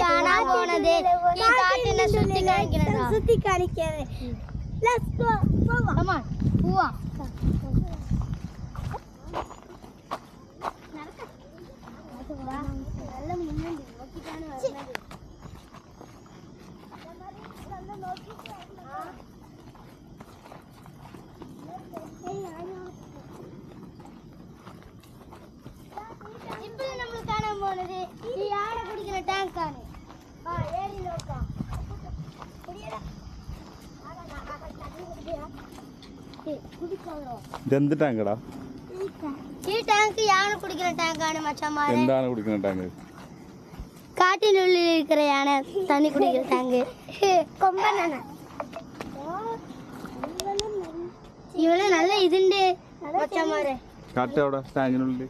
കാണാൻ പോണത് ഈ കാട്ടിനെ സുത്തി കാണിക്കാതെ പോവാ. നല്ല മുന്നുണ്ട് നോക്കിട്ടാണ് വരുന്നത്. ഇപ്പോഴും നമ്മൾ കാണാൻ പോകുന്നത് ഈ ആട കുടിക്കുന്ന ടാങ്കാണ്. ഇതെന്ത് ടാങ്കടാ? ഈ ടാങ്ക് യാണ കുടിക്കുന്ന ടാങ്കാണ് മച്ചന്മാരെ. എന്താണ് കുടിക്കുന്ന ടാങ്ക്? കാട്ടിനുള്ളിൽ ഇരിക്കുകയാണ് തണ്ണി കുടിക്കുന്ന ടാങ്ക്. കൊമ്പനാണ് ഇവിടെ. നല്ല ഇതുണ്ട് മച്ചന്മാരെ. കാട്ട് അവിടെ ടാങ്കിനുള്ളിൽ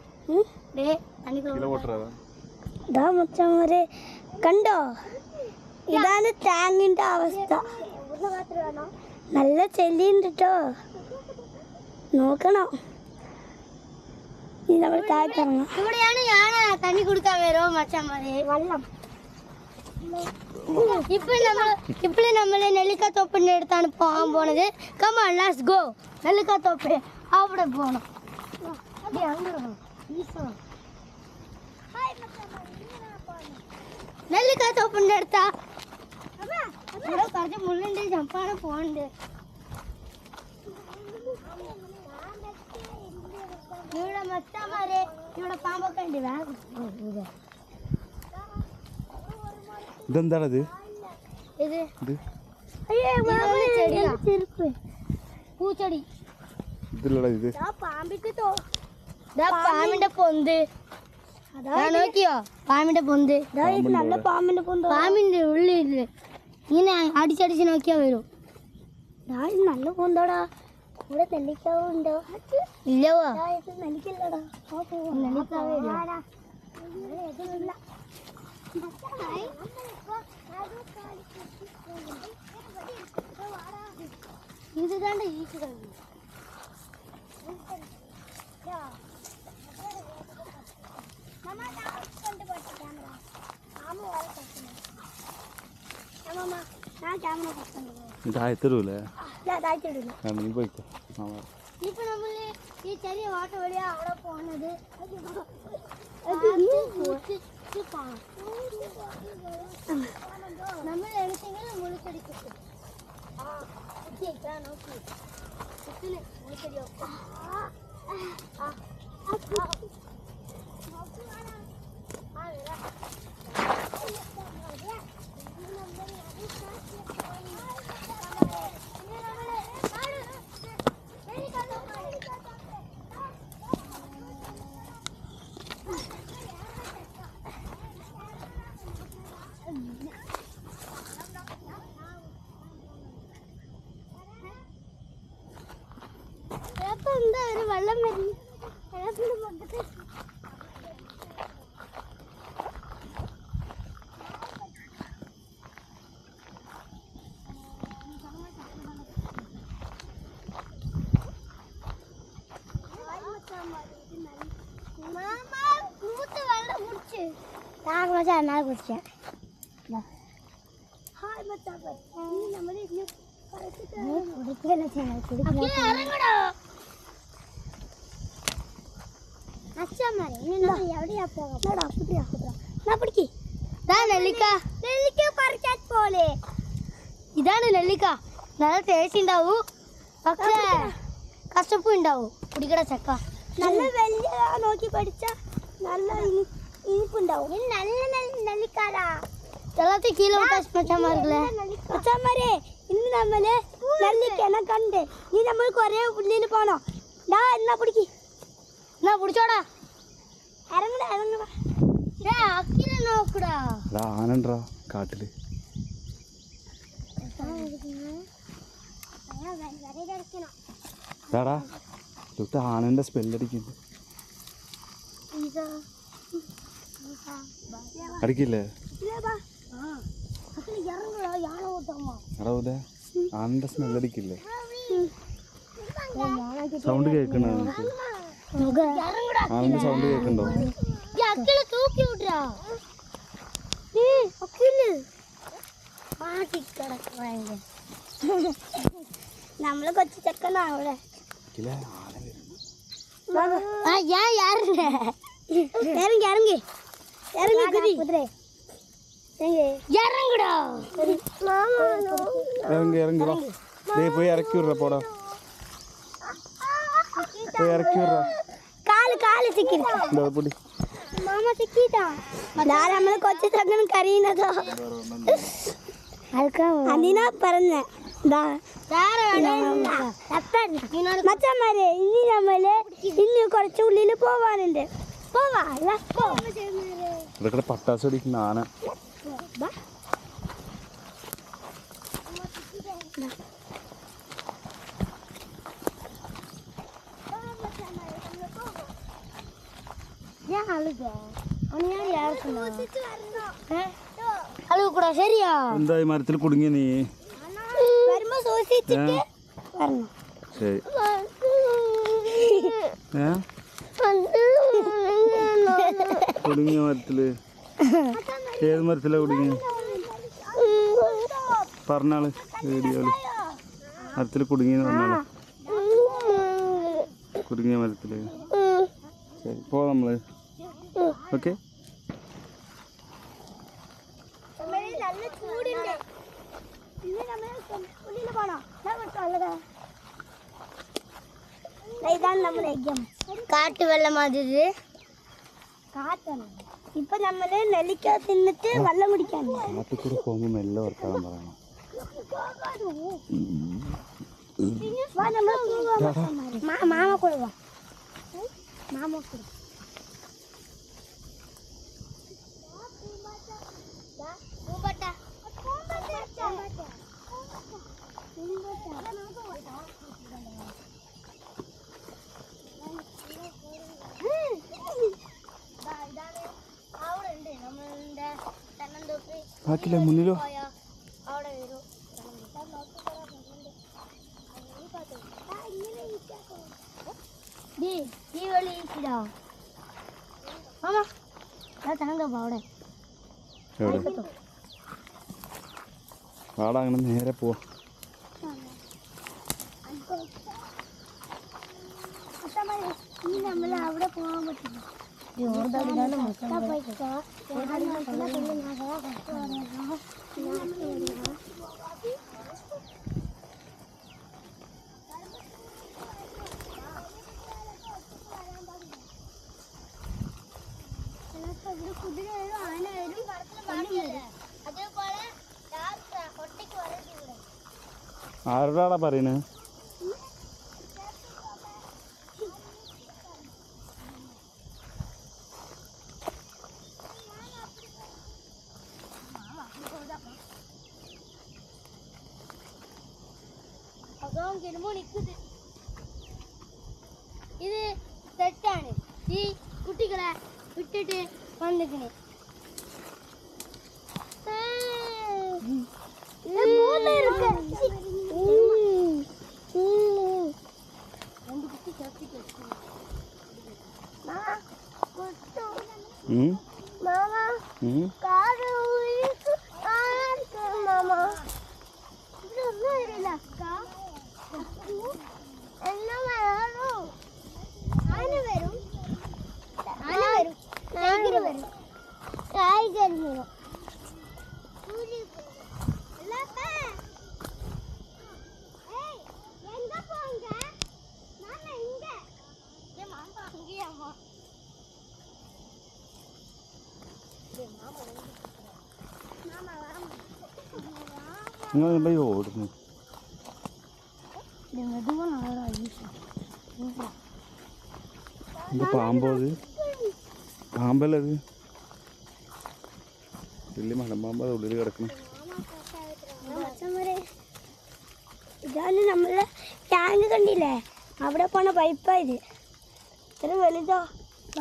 മച്ചന്മാരെ കണ്ടോ? ഇതാണ് ടാങ്കിന്റെ അവസ്ഥ. നല്ല ചെല്ലിണ്ട് കേട്ടോ, നോക്കണം. നമ്മൾ താഴ്ത്തിറങ്ങാം. ഇവിടെയാണ് ഞാൻ തണ്ണി കുടിക്കാൻ വരുമോ മച്ചന്മാരെ? വെള്ളം. ഇപ്പോഴും നമ്മള് നെല്ലിക്കാത്തോപ്പിന്റെ അടുത്താണ് പോകാൻ പോണത്. Come on, let's go. നെല്ലിക്കാത്തോപ്പ് അവിടെ പോണം. നെല്ലിക്കാത്തോപ്പിന്റെ അടുത്താ കുറച്ച് മുള്ളുണ്ട്, ജമ്പാണ് പോണ്ട്. ഇവിടെ മച്ചന്മാരെ ഇവിടെ പാമ്പൊക്കെ ഉണ്ട്. ഇതെന്താണത്? ഇത് പൂച്ചെടി. പാമ്പിന്റെ പൊന്ത് നോക്കിയോ? പാമ്പിന്റെ പൊന്ത്. നല്ല പാമ്പിന്റെ പൊന്ത്. പാമ്പിന്റെ ഉള്ളില് ഇങ്ങനെ അടിച്ചടിച്ച് നോക്കിയാ വരും. നല്ല പൊന്തോടാ. ഇവിടെ നെല്ലിക്കാവുണ്ടോ? ഇല്ലവോ? നെല്ലിക്കല്ലടാ. ഇത് കണ്ട ഈച്ച് കഴിഞ്ഞു. ഇപ്പൊ നമ്മള് ഈ ചെറിയ വാട്ട വഴിയാ അവിടെ പോണത്. നമ്മൾ എടുത്തെങ്കിലും മുളിച്ചടിക്കും. നോക്കി മുളിച്ചടി എന്താ ഒരു വെള്ളം വരുന്നു. ഇതാണ് നെല്ലിക്ക. നല്ല ടേസ്റ്റ് ഉണ്ടാവും, പക്ഷേ കശപ്പ് ഉണ്ടാവും. കുടിക്കട ചക്ക നല്ല വലിയ നോക്കി പഠിച്ച നല്ല ഇനിപ്പുണ്ടാവും. നല്ല നെല്ലിക്കാരാ വെള്ളത്തിൽ കീഴെ മച്ചന്മാരെ. ഇന്ന് നമ്മള് നെല്ലിക്കനെ കണ്ട് ഇനി നമ്മൾ കൊറേ ഉള്ളിൽ പോണോ? എന്നാ പിടിക്ക്. എന്നാ പിടിച്ചോടാ. ഇറങ്ങടാ ഇറങ്ങടാ. അക്കിനെ നോക്കടാ. ആനണ്ടാ കാട്ടില്. ആനന്റെ സ്മെല്ലടിക്കുന്നു. അടിക്കില്ലേ? ആനന്റെ സ്മെല്ലടിക്കില്ലേ? സൗണ്ട് കേൾക്കണോ? ആനന്റെ സൗണ്ട് കേൾക്കണ്ടോ? അക്കിളെ തൂക്കി വിട്ടാ അക്കില് പാട്ടിക്കിടക്കുവാങ്ക നമ്മള് കൊച്ചു ചെക്കനാ അവിടെ ഇറങ്ങി ഇറങ്ങി ഇറങ്ങി കുതിര ഇറങ്ങടോ ഇറങ്ങി ഇറങ്ങി വാ പോയി ഇറക്കി വിട പോടാ പോയി ഇറക്കി വിട കാല് കാല് സിക്കി മാമ സിക്കിട്ടാ നമ്മള് കൊച്ചു ചെക്കൻ കരയുന്നതോ അതിനാ പറഞ്ഞ മച്ചന്മാരെ ഇനി നമ്മള് ഇനി കുറച്ച് ഉള്ളിൽ പോവാനുണ്ട് ഇതൊക്കെ പട്ടാസ് അടിക്കുന്ന ആന ശരിയാ എന്തായി മരത്തിൽ കുടുങ്ങിയ നീ വരുമ്പോ സൂക്ഷിച്ചിട്ട് വരണം ശരി കുടുങ്ങിയ മരത്തില് ഏത് മരത്തിലാ കുടുങ്ങിയ പറഞ്ഞാള് വീഡിയോയില് മരത്തിൽ കുടുങ്ങിയെന്ന് പറഞ്ഞാള് കുടുങ്ങിയ മരത്തില് ശരി പോ നമ്മള് ഓക്കെ നല്ല ചൂടുണ്ട് ഇതാണ് നമ്മുടെ കാട്ടുവെള്ളം മാതിരി കാറ്റാണ് ഇപ്പൊ നമ്മള് നെല്ലിക്ക തിന്നിട്ട് വെള്ളം കുടിക്കാൻ കാട്ടിൽ കൂടെ പോകുമ്പോ മെല്ലെ വർത്താനം പറയണം മാമ കൂടെ വാ മാമ കൂടെ ബാക്കില്ല മുന്നിലോ ആടാ അങ്ങനെ നേരെ പോവാ നമ്മൾ അവിടെ പോകാൻ പറ്റില്ല കുതിരയായാലും ആനയായാലും അതേപോലെ ഒറ്റയ്ക്ക് വരട്ടെ ആരോടാടാ പറയുന്നത് ഇത് തെറ്റാണ് ഈ കുട്ടികളെ വിട്ടിട്ട് വന്നിക്കണേ നിങ്ങൾ പോയി ഓടുന്നു ഇത് പാമ്പോ അത് പാമ്പല്ലത് വലിയ മലമ്പാമ്പ് അത് ഉള്ളിൽ കിടക്കണം ഇതാണ് നമ്മളെ ടാങ്ക് കണ്ടില്ലേ അവിടെ പോണ പൈപ്പായത് ഇത്ര വലുതോ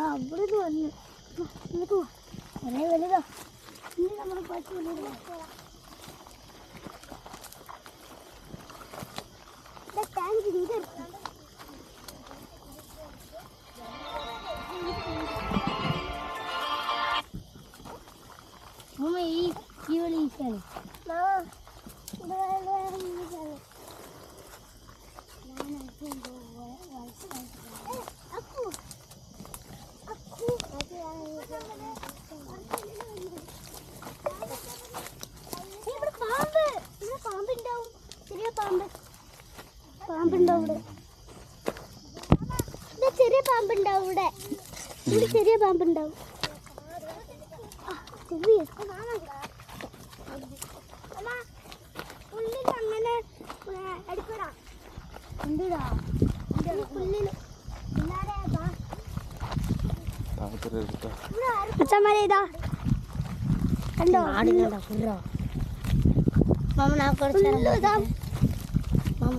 അവിടെ വന്നു വലുതോ ഇനി നമ്മൾ ടാങ്ക് ഇത് പാമ്പുണ്ടാവും ഇവിടെ. ഇവിടെ ചെറിയ പാമ്പുണ്ടാവും. അങ്ങനെ എടുക്കടാ. എന്തിടാ പുല്ലില് അച്ഛന്മാരേതാ കണ്ടോ?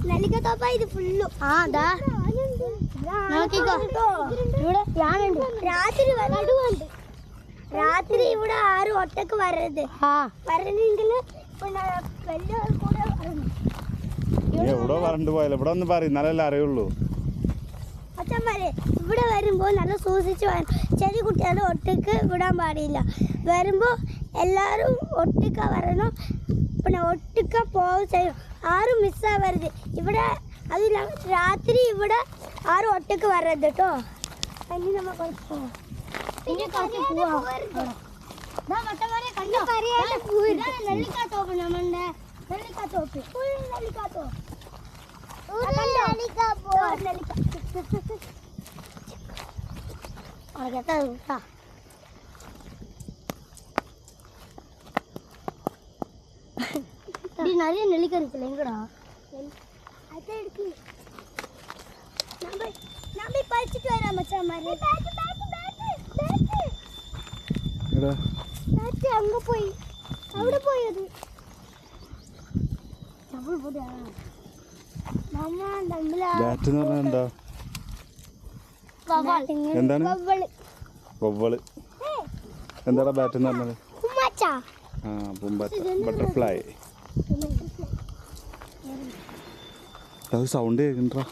നെല്ലിക്കത്തോപ്പ ഇത് ഫുള്ളും. രാത്രി ഇവിടെ ആരും ഒറ്റക്ക് വരരുത്. വരണമെങ്കിൽ വലിയ കൂടെ വരണം. എവിടെ വരണ്ട് പോയാലോ ഇവിടെ ഒന്ന് പറയും എന്നാലല്ലേ അറിയുള്ളൂ. അച്ഛന്മാരെ ഇവിടെ വരുമ്പോൾ നല്ല സൂക്ഷിച്ച് വരണം. ചെറിയ കുട്ടികളെ ഒറ്റക്ക് വിടാൻ പാടില്ല. വരുമ്പോൾ എല്ലാവരും ഒറ്റക്ക വരണം. പിന്നെ ഒറ്റക്ക പോവുക ചെയ്യും. ആരും മിസ്സാവരുത്. ഇവിടെ അതില്ല രാത്രി ഇവിടെ ആരും ഒറ്റക്ക് വരരുത് കേട്ടോ. ഇനി നമ്മൾ കുറച്ച് പോവാം. നെല്ലിക്കാത്തോപ്പ് നമ്മളുടെ നെല്ലിക്കാത്തോപ്പ് നെല്ലിക്കാത്തോപ്പ് நிறைய நெல்லிக்காய் இருக்குல்ல எங்கடா அதை எடுக்கு நம்ம பறிச்சிட்டு வரோம் மச்சான் மாதிரி பேட்டு அங்க போய் അവിടെ പോയത് നമ്മൾ പോടാ മാമ നമ്മള ബാറ്റ് എന്ന് പറഞ്ഞാൽ എന്താ? എന്താണ് വവ്വള്? എന്താടാ ബാറ്റ് എന്ന് പറഞ്ഞത്? പൂമ്പാറ്റ. ആ പൂമ്പാറ്റ, ബട്ടർഫ്ലൈ. അത് സൗണ്ട് കേൾക്കണ്ടാ.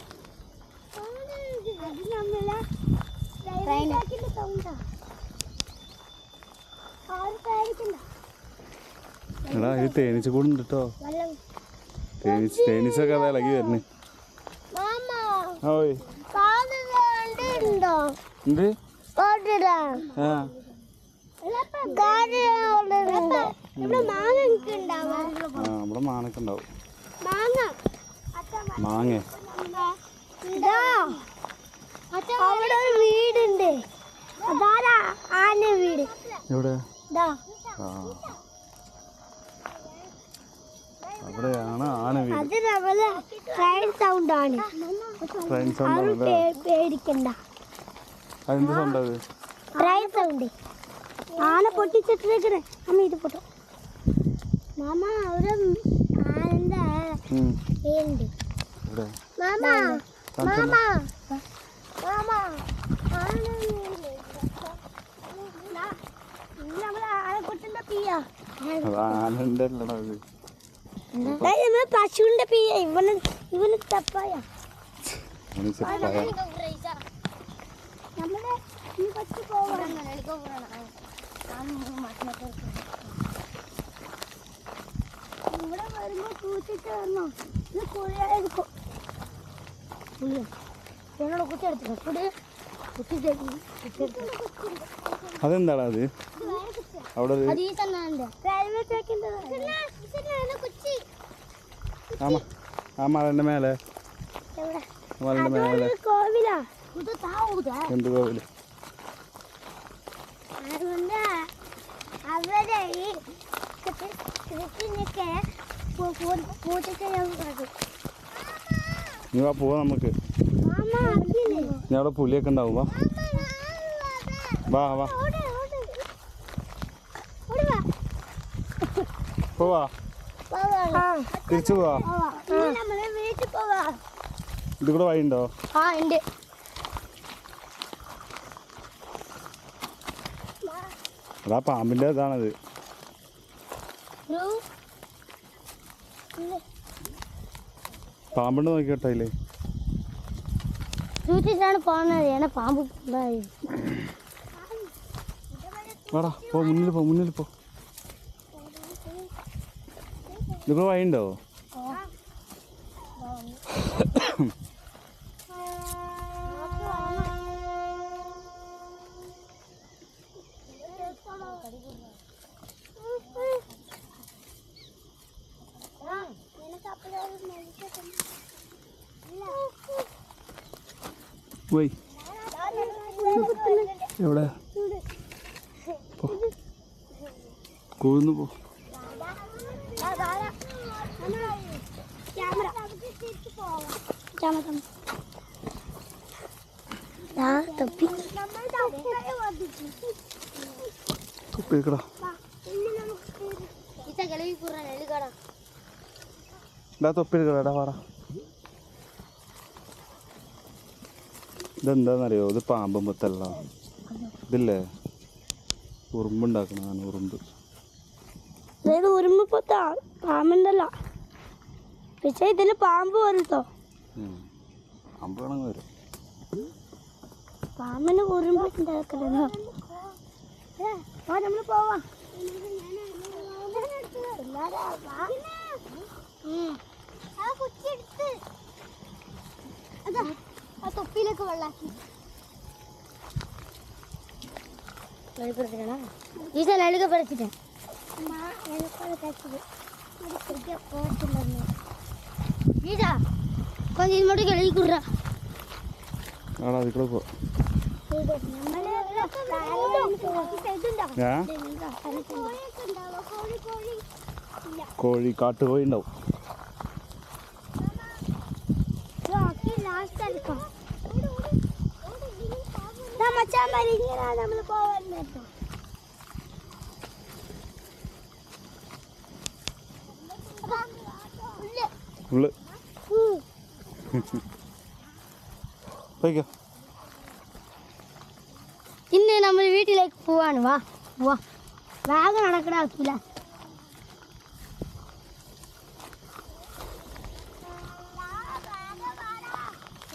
എടാ ഇത് തേനീച്ച കൂടുണ്ട് കേട്ടോ. തേനീച്ചൊക്കെ വിലകി വരുന്നേ. ഓയ് എന്ത്? ആ ഇവിടെ മാങ്ങൊക്കെ ഉണ്ടാവും. മാങ്ങ അവിടെ ഒരു വീടുണ്ട്. അതാരാ ആന വീട്. എവിടെ? ആ അവിടെയാണ് ആന വീട്. അത് നമ്മള് ട്രെയിൻ സൗണ്ട് ആണ്. ട്രെയിൻ സൗണ്ട് പേടിക്കണ്ട. അതെന്ത് സൗണ്ട്? അത് ട്രെയിൻ സൗണ്ട്. ആന പൊട്ടിച്ചിട്ടിരിക്കണേ. അമ്മ ഇത് പൊട്ടോ മാമ. അവിടെ ആനന്റെ പേരുണ്ട്. മാമ മാമ മാമ നമ്മളെ ആനക്കുട്ടിന്റെ പിയ്യ. ആനന്റെ അല്ലടാ ഇത്. പശുവിന്റെ പിയ്യ. ഇവന് ചപ്പായ. നമ്മളെ കൊച്ചു പോവാ. ഇവിടെ വരുമ്പോ കൂച്ചിട്ട് വന്നോ. ഇത് കുഴിയായിരിക്കും. എന്നോട് കുത്തിയെടുത്തു. അതെന്താടാ അത്? അവിടെ ആ മലന്റെ മേലെ. മലന്റെ മേലെ കോവിലാ. എന്ത് കോവില്? അതുകൊണ്ട് അവരെ ഈ കൃഷിനൊക്കെ പൂച്ചൊക്കെ നീ വാ പോവാ നമുക്ക്. ഞാൻ അവിടെ പുലിയൊക്കെ ഉണ്ടാവും. വാ വാ പോവാ. തിരിച്ചു പോവാ. ഇത് കൂടെ വഴിയുണ്ടോ? ആ ഉണ്ട്. അതാ പാമ്പിന്റെ ഇതാണത്. പാമ്പുണ്ട് നോക്കിയോട്ടോ അതില്. സൂക്ഷിച്ചാണ് പോകുന്നത്. പാമ്പ് വാടാ പോ, മുന്നിൽ പോ, മുന്നിൽ പോ. ഇതിപ്പോ വഴിയുണ്ടോ? പോയി എവിടെ കൊഴുന്നു പോ. തൊപ്പിക്കടാ. തൊപ്പിയെടുക്കടാ പാറ. ഇതെന്താന്നറിയോ? ഇത് പാമ്പും പത്തല്ല. ഇതില്ലേ ഉറുമ്പുണ്ടാക്കണതാണ്. ഉറുമ്പ് ഉറുമ്പ് പൊത്ത പാമ്പുണ്ടല്ലോ. പക്ഷെ ഇതില് പാമ്പ് വരുത്തോ? പാമ്പ് വേണമെങ്കിൽ വരും. പാമ്പിന് ഉറുമ്പ് ഉണ്ടാക്കണോ? നമ്മള് പോവാ. തൊപ്പിയിലേക്ക് വെള്ളാക്കി ഈ ലളിക പറിച്ചിട്ടേ கொஞ்சம் இது மட்டும் கழுவி கொடுறா. അതിക്കൂടെ പോ. കോഴി കാട്ടുകോഴി ഉണ്ടാവും. നമ്മള് പോവാൻ ഉള്ളു ഇന്ന് നമ്മൾ വീട്ടിലേക്ക് പോവാണ്. വാ വാ വേഗം നടക്കണാക്കില്ല.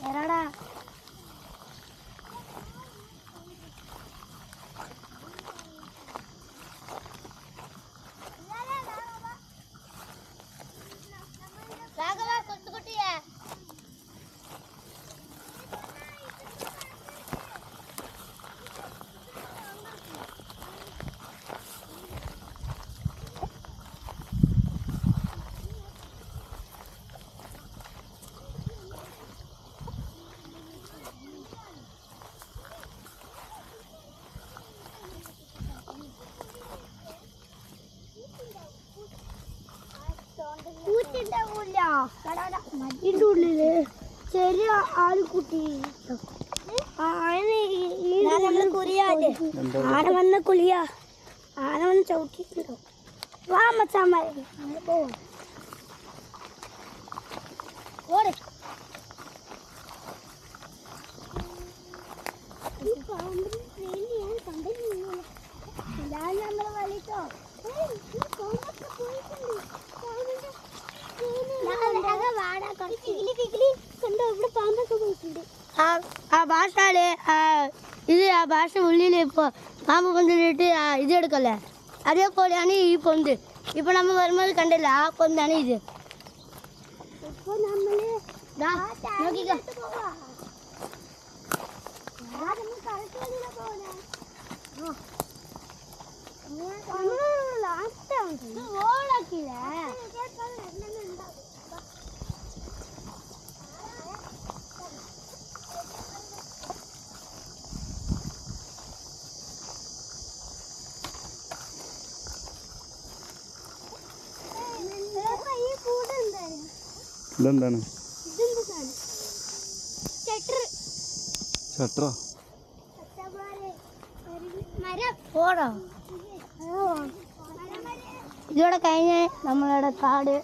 എടാടാ കൊത്തുകുട്ടിയെ മടിയുടെ ഉള്ളില് ചെറിയ ആൾക്കുട്ടി ആന വന്ന കുളിയ ആന വന്ന് ചവിട്ടിട്ടുണ്ടോ? വാ മച്ചാമാരെ പോവാം. ഓടെ നമ്മള് വലിച്ചോ ആ ഭാഷയില് ഇത് ആ ഭാഷ ഉള്ളിൽ ഇപ്പോൾ പാമ്പ് പൊന്തിട്ട് ഇത് എടുക്കല്ലേ, അതേപോലെയാണ് ഈ പൊന്ത്. ഇപ്പൊ നമ്മൾ വരുമ്പോൾ കണ്ടില്ല, ആ പൊന്താണ് ഇത്. ഇതെന്താണ്? ഷട്ടറോ? ഇതോടെ കഴിഞ്ഞ് നമ്മളുടെ കാട്.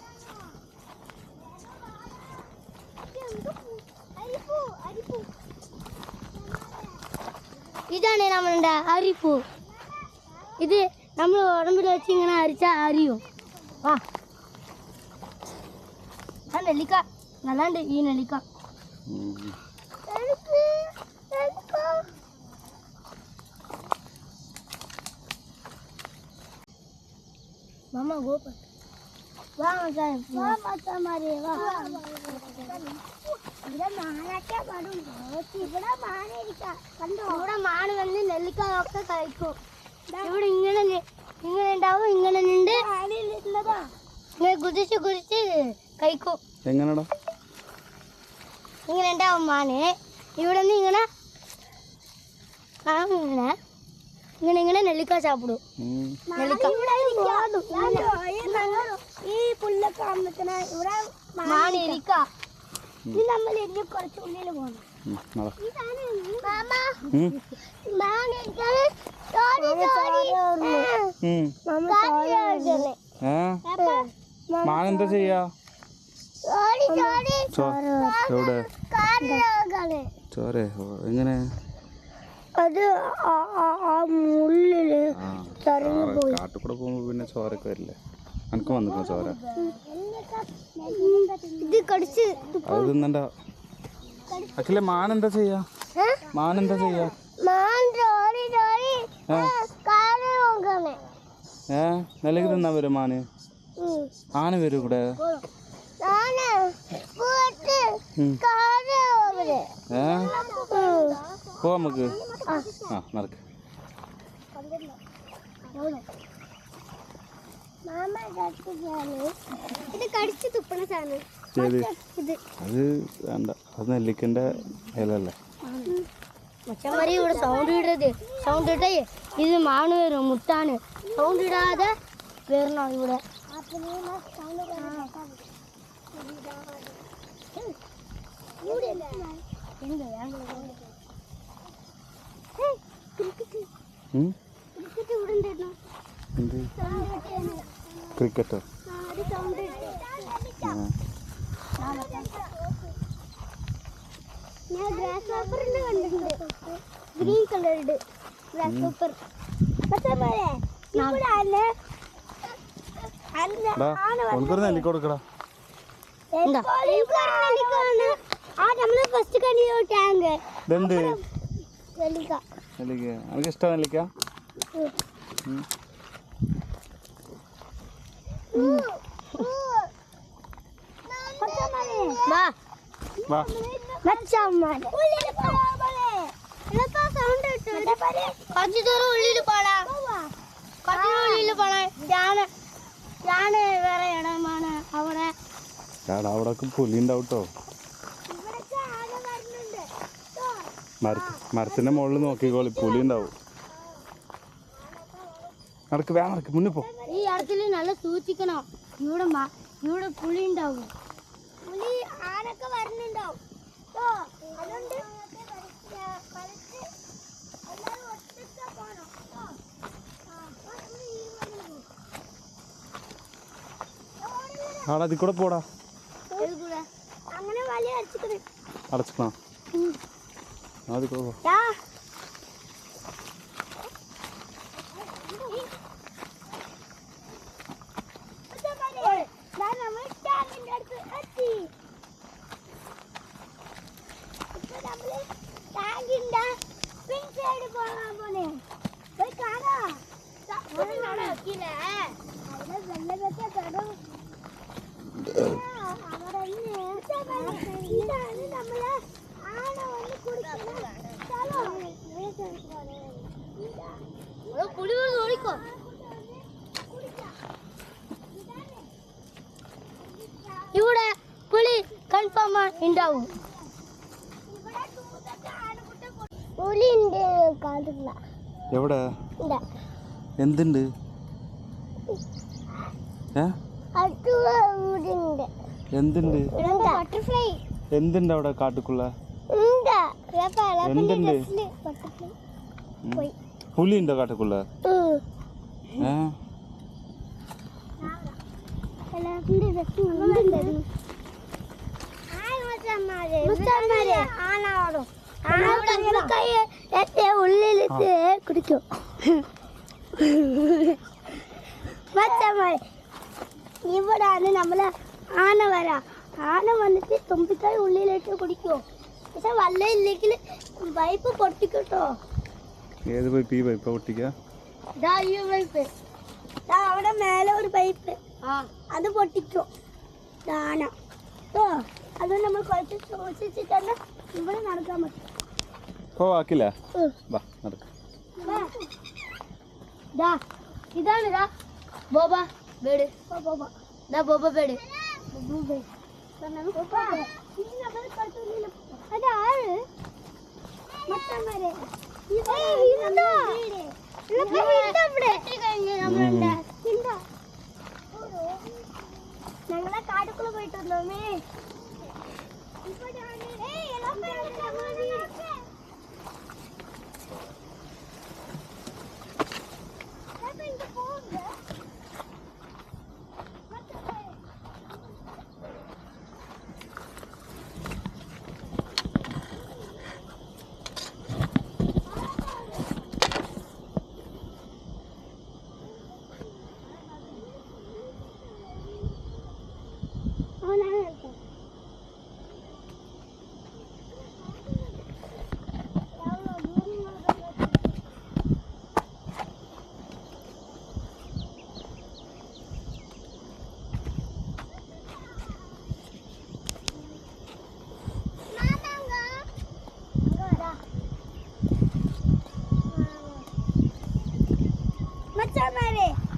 ഇതാണ് നമ്മളുടെ അരിപ്പൂ. ഇത് നമ്മൾ ഉടമ്പിൽ വെച്ച് ഇങ്ങനെ അരിച്ചാൽ അരിയും. ആ നെല്ലിക്ക നല്ലാണ്ട് ഈ നെല്ലിക്ക. മാമ ഗോപ വാ മച്ചാമാരെ വാ. ഇവിടെ മാനൊക്കെ പാടുണ്ടോ? ഇവിടെ മാനിരിക്കാം കണ്ടോ? ഇവിടെ മാന് വന്ന് നെല്ലിക്ക ഒക്കെ കഴിക്കും. ഇവിടെ ഇങ്ങനെ ഇങ്ങനെ ഉണ്ടാവും, ഇങ്ങനെ ഉണ്ട്, ഇങ്ങനെ കുതിച്ച് കുതിച്ച് കഴിക്കും. എങ്ങനെടാ ഇങ്ങനെ ഉണ്ടാവും മാന്. ഇവിടെ നിന്ന് ഇങ്ങനെ ഇങ്ങനെ ഇങ്ങനെ ഇങ്ങനെ നെല്ലിക്ക സാപ്പിടും. ഈ പുല്ലൊക്കെ ആകുമ്പത്തിന് ഇവിടെ മാണിരിക്ക ഇത് നമ്മൾ ഇനി കുറച്ച് ഉള്ളിൽ പോകണം. മാനെന്താ ചെയ്യാ? എവിടെ ചോര എങ്ങനെ? അത് മുള്ളില് കാട്ടുകൂടെ പോകുമ്പോ പിന്നെ ചോരൊക്കെ വരില്ലേ? എനിക്ക് വന്നിക്കോ ചോര? ഇത് കടിച്ച് അത് തിന്നണ്ട. അഖിലെ മാനെന്താ ചെയ്യാ? മാനെന്താ ചെയ്യാ? നിലക്ക് തിന്നാ വരും മാന്? ആന വരും ഇവിടെ? പോ നമുക്ക്. ആ നടക്ക്. ഇത് കടിച്ച് തുപ്പണ സാധനം. അത് വേണ്ട, അത് നെല്ലിക്കൻ്റെ ഇലല്ലേ? മച്ചന്മാരെ ഇവിടെ സൗണ്ട് ഇടരുത്. സൗണ്ട് ഇട്ടേ ഇത് മാണ് വരും, മുത്താണ്. സൗണ്ട് ഇടാതെ വരണം ഇവിടെ. ക്രിക്കറ്റോ? ഞാൻ ഗ്രാസ് ഹോപ്പറിന്റെ കണ്ടിട്ടുണ്ട്. ഗ്രീൻ കളറുണ്ട് ഗ്രാസ് ഹോപ്പർ. നെല്ലിക്ക കൊടുക്കടാ. എനിക്ക് ഇഷ്ടം നെല്ലിക്ക. കുറച്ചു ദൂരം ഉള്ളിൽ പോണാ. ഉള്ളിൽ പോണേ. ഞാന് വേറെ ഇടമാണ് അവിടെ. അവിടെ പുലി ഉണ്ടാവും കേട്ടോ. മരത്തിന്റെ മുകളിൽ നോക്കിക്കോളി, പുലി ഉണ്ടാവും. നടക്ക്, വേണം നടക്ക്, മുന്നേ പോ. ഈ ഇടത്തിൽ നല്ല സൂക്ഷിക്കണം. ഇവിടെ പുലി ഉണ്ടാവും. പുലി ആനൊക്കെ വരുന്നുണ്ടാവും. അതുകൊണ്ട് ആടാ അതിൽ കൂടെ പോടാ. അങ്ങനെ വലിയ അടച്ചിക്കണോ? അതിൽ കൂടെ പോ. ഇവിടെ പുലി കൺഫേം ഉണ്ടാവും. പുലി എവിടെ? എന്തുണ്ട്? എന്തുണ്ട്? എന്തുണ്ട് അവിടെ കാട്ടുക്കുള്ള? എന്തുണ്ട്? പുലി ഉണ്ടോ കാട്ടുക്കുള്ള? ഉള്ളിലിട്ട് കുടിക്കും. ഇവിടാണ് നമ്മള് ആന വരാ. ആന വന്നിട്ട് തുമ്പിക്കായ് ഉള്ളിലിട്ട് കുടിക്കുമോ? പക്ഷെ വല്ല ഇല്ലെങ്കിൽ പൈപ്പ് പൊട്ടിക്കട്ടോ. ഏത് പൈപ്പ്? ഈ പൈപ്പ് പൊട്ടിക്ക? അവിടെ മേലെ ഒരു പൈപ്പ്, അത് പൊട്ടിക്കോ ആന. അത് നമ്മൾ കുറച്ച് സൂക്ഷിച്ചിട്ട് തന്നെ ഇവിടെ നടക്കാൻ പറ്റും. ആക്കില്ല. ഇതാണ് ബോബ ബേഡ്. ബോബ ബേഡ്. അതാറ് മറ്റന്മാരെ ഞങ്ങളെ കാടുക്കുള്ള പോയിട്ട് വന്നോമേ.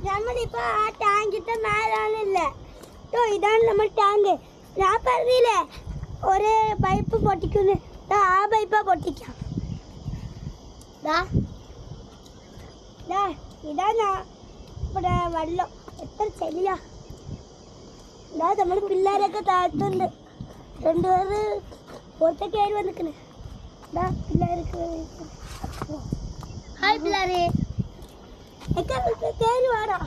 നമ്മളിപ്പോ ആ ടാങ്കിന്റെ മേലാണല്ലേ കേട്ടോ. ഇതാണ് നമ്മൾ ടാങ്ക്. ഞാൻ പറഞ്ഞില്ലേ ഒരു പൈപ്പ് പൊട്ടിക്കുന്നു. ആ പൈപ്പാ പൊട്ടിക്കാം. ഇതാ ഇവിടെ വെള്ളം എത്ര ചെളിയാ. ഇതാ നമ്മൾ പിള്ളേരൊക്കെ താഴ്ത്തുണ്ട്. രണ്ടുപേര് പുറത്തേക്ക് കയറി വന്നിക്കണേ. ഇതാ പിള്ളേർക്ക് ഹായ് പിള്ളേരെ കയറി വാടാ.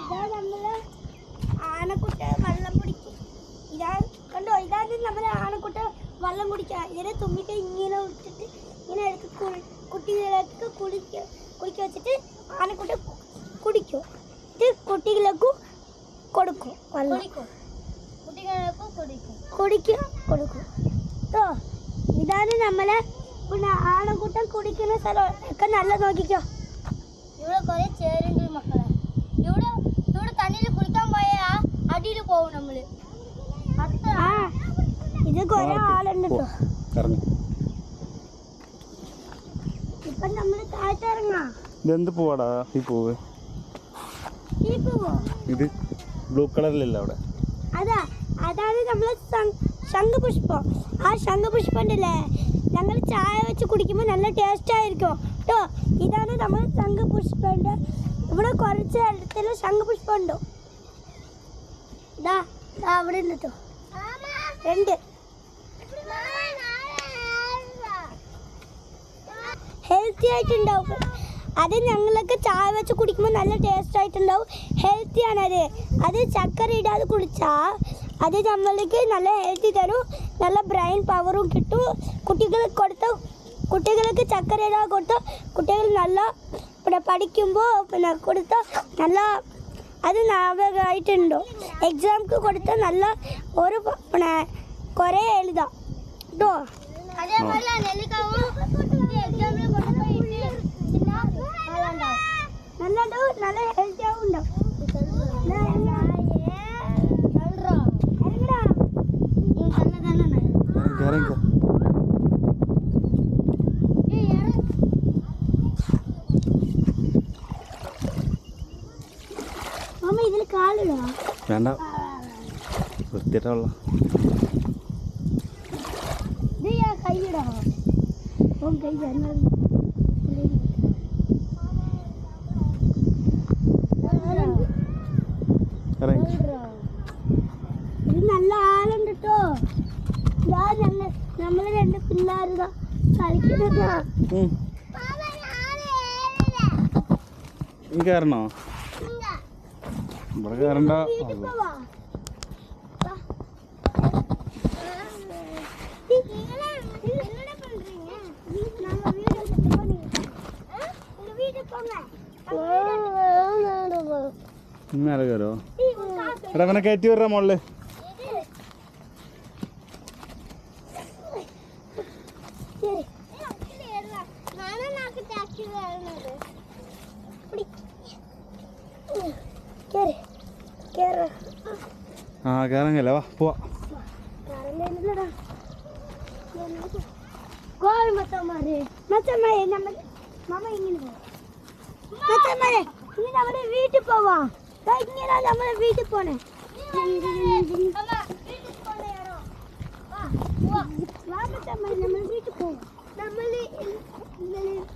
ഇതാ നമ്മള് ആനക്കുട്ട വെള്ളം കുടിക്കും. ഇതാ കണ്ടോ, ഇതാണ് നമ്മള് ആനക്കുട്ട വെള്ളം കുടിക്കുക. ഇതിനെ തുമ്മിട്ട് ഇങ്ങനെ ഇട്ടിട്ട് ഇങ്ങനെ എടുത്ത് കുട്ടികളൊക്കെ കുടിക്ക വെച്ചിട്ട് ആനക്കുട്ട കുടിക്കും. ഇത് കുട്ടികൾക്കും കൊടുക്കും. വെള്ളം കുടിക്കും കൊടുക്കും കേട്ടോ. ഇതാണ് നമ്മളെ പിന്നെ ആനക്കുട്ടൻ കുടിക്കുന്ന സ്ഥലം ഒക്കെ നല്ല നോക്കിക്കോ. ഇവിടെ കുറെ ചേരുണ്ട് മക്കളെ. ഇവിടെ തണ്ണിയിൽ കുളിക്കാൻ പോയാ അടിയിൽ പോകും നമ്മള്. ഇത് കുറെ ആളുണ്ട് കേട്ടോ. ഇപ്പൊ നമ്മള് താഴ്ത്തിറങ്ങാ. ഇതെന്ത് പൂവാടാ ഈ പൂവ്? ഈ പൂവോ? ഇത് ബ്ലൂ കളറിലല്ല അവിടെ. അതാണ് നമ്മളെ ശംഖുപുഷ്പം. ആ ശംഖുപുഷ്പം ഉണ്ടല്ലേ, ഞങ്ങൾ ചായ വെച്ച് കുടിക്കുമ്പോൾ നല്ല ടേസ്റ്റ് ആയിരിക്കും കേട്ടോ. ഇതാണ് നമ്മൾ ശംഖുപുഷ്പൻ്റെ. ഇവിടെ കുറച്ച് ഇടത്തിൽ ശംഖുപുഷ്പം ഉണ്ടോ. ഇതാ അവിടെ ഉണ്ട് കേട്ടോ. രണ്ട് ഹെൽത്തി ആയിട്ടുണ്ടാവും. അത് ഞങ്ങളൊക്കെ ചായ വെച്ച് കുടിക്കുമ്പോൾ നല്ല ടേസ്റ്റ് ആയിട്ടുണ്ടാവും. ഹെൽത്തിയാണ് അത് ചക്കര ഇടാതെ കുടിച്ചാൽ അത് നമ്മൾക്ക് നല്ല ഹെൽത്തി തരും. നല്ല ബ്രെയിൻ പവറും കിട്ടും. കുട്ടികൾക്ക് ചക്കര ഇടാതെ കൊടുത്താൽ കുട്ടികൾ നല്ല പിന്നെ പഠിക്കുമ്പോൾ പിന്നെ കൊടുത്താൽ നല്ല അത് നാവകമായിട്ടുണ്ടോ. എക്സാംക്ക് കൊടുത്താൽ നല്ല ഒരു പിന്നെ കുറേ എഴുതാം കേട്ടോ. അതേപോലെ നല്ല ഹെൽത്തി ആവും ഉണ്ടാവും. മമ്മ ഇതിൽ കാലിടാ വേണ്ട, വൃത്തിയായിട്ടുള്ള ഇത് ഞാൻ കൈയിടാ. കൈ ഇത് നല്ല ആളുണ്ട് കേട്ടോ. നമ്മള് രണ്ട് പിള്ളേരുതാ കളിക്കുന്നതാ. നീ കയറണോ? ഇവിടെ കയറണ്ട. മേലെ കയറോ? എടാ അവനെ കയറ്റി വിടറ മോളില്. ആ കയറാങ്ങല്ല, വാ പോവാ. വീട്ടിൽ പോവാ. ഇങ്ങനെ നമ്മളെ വീട്ടിൽ പോണേ.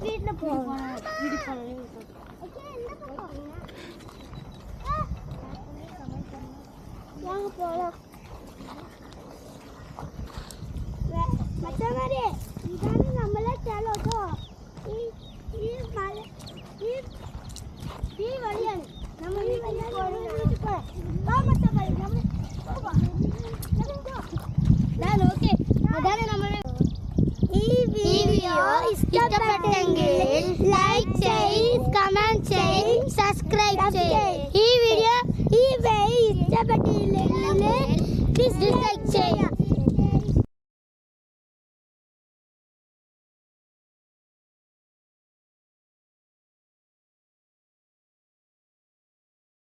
വീട്ടിൽ പോകാം. മച്ചന്മാരെ ഇതാണ് നമ്മളെ സ്ഥലം കേട്ടോ. ഈ വഴിയാണ് നമ്മൾ ഈ ഓക്കെ അതാണ് നമ്മുടെ ഈ വീഡിയോ ഇഷ്ടപ്പെട്ടെങ്കിൽ ലൈക്ക് ചെയ്യ്, കമന്റ് ചെയ്യ്, സബ്സ്ക്രൈബ് ചെയ്യ്. ഈ വീഡിയോ ഇഷ്ടപ്പെട്ടില്ലെങ്കിൽ ഡിസ്ലൈക്ക് ചെയ്യ്.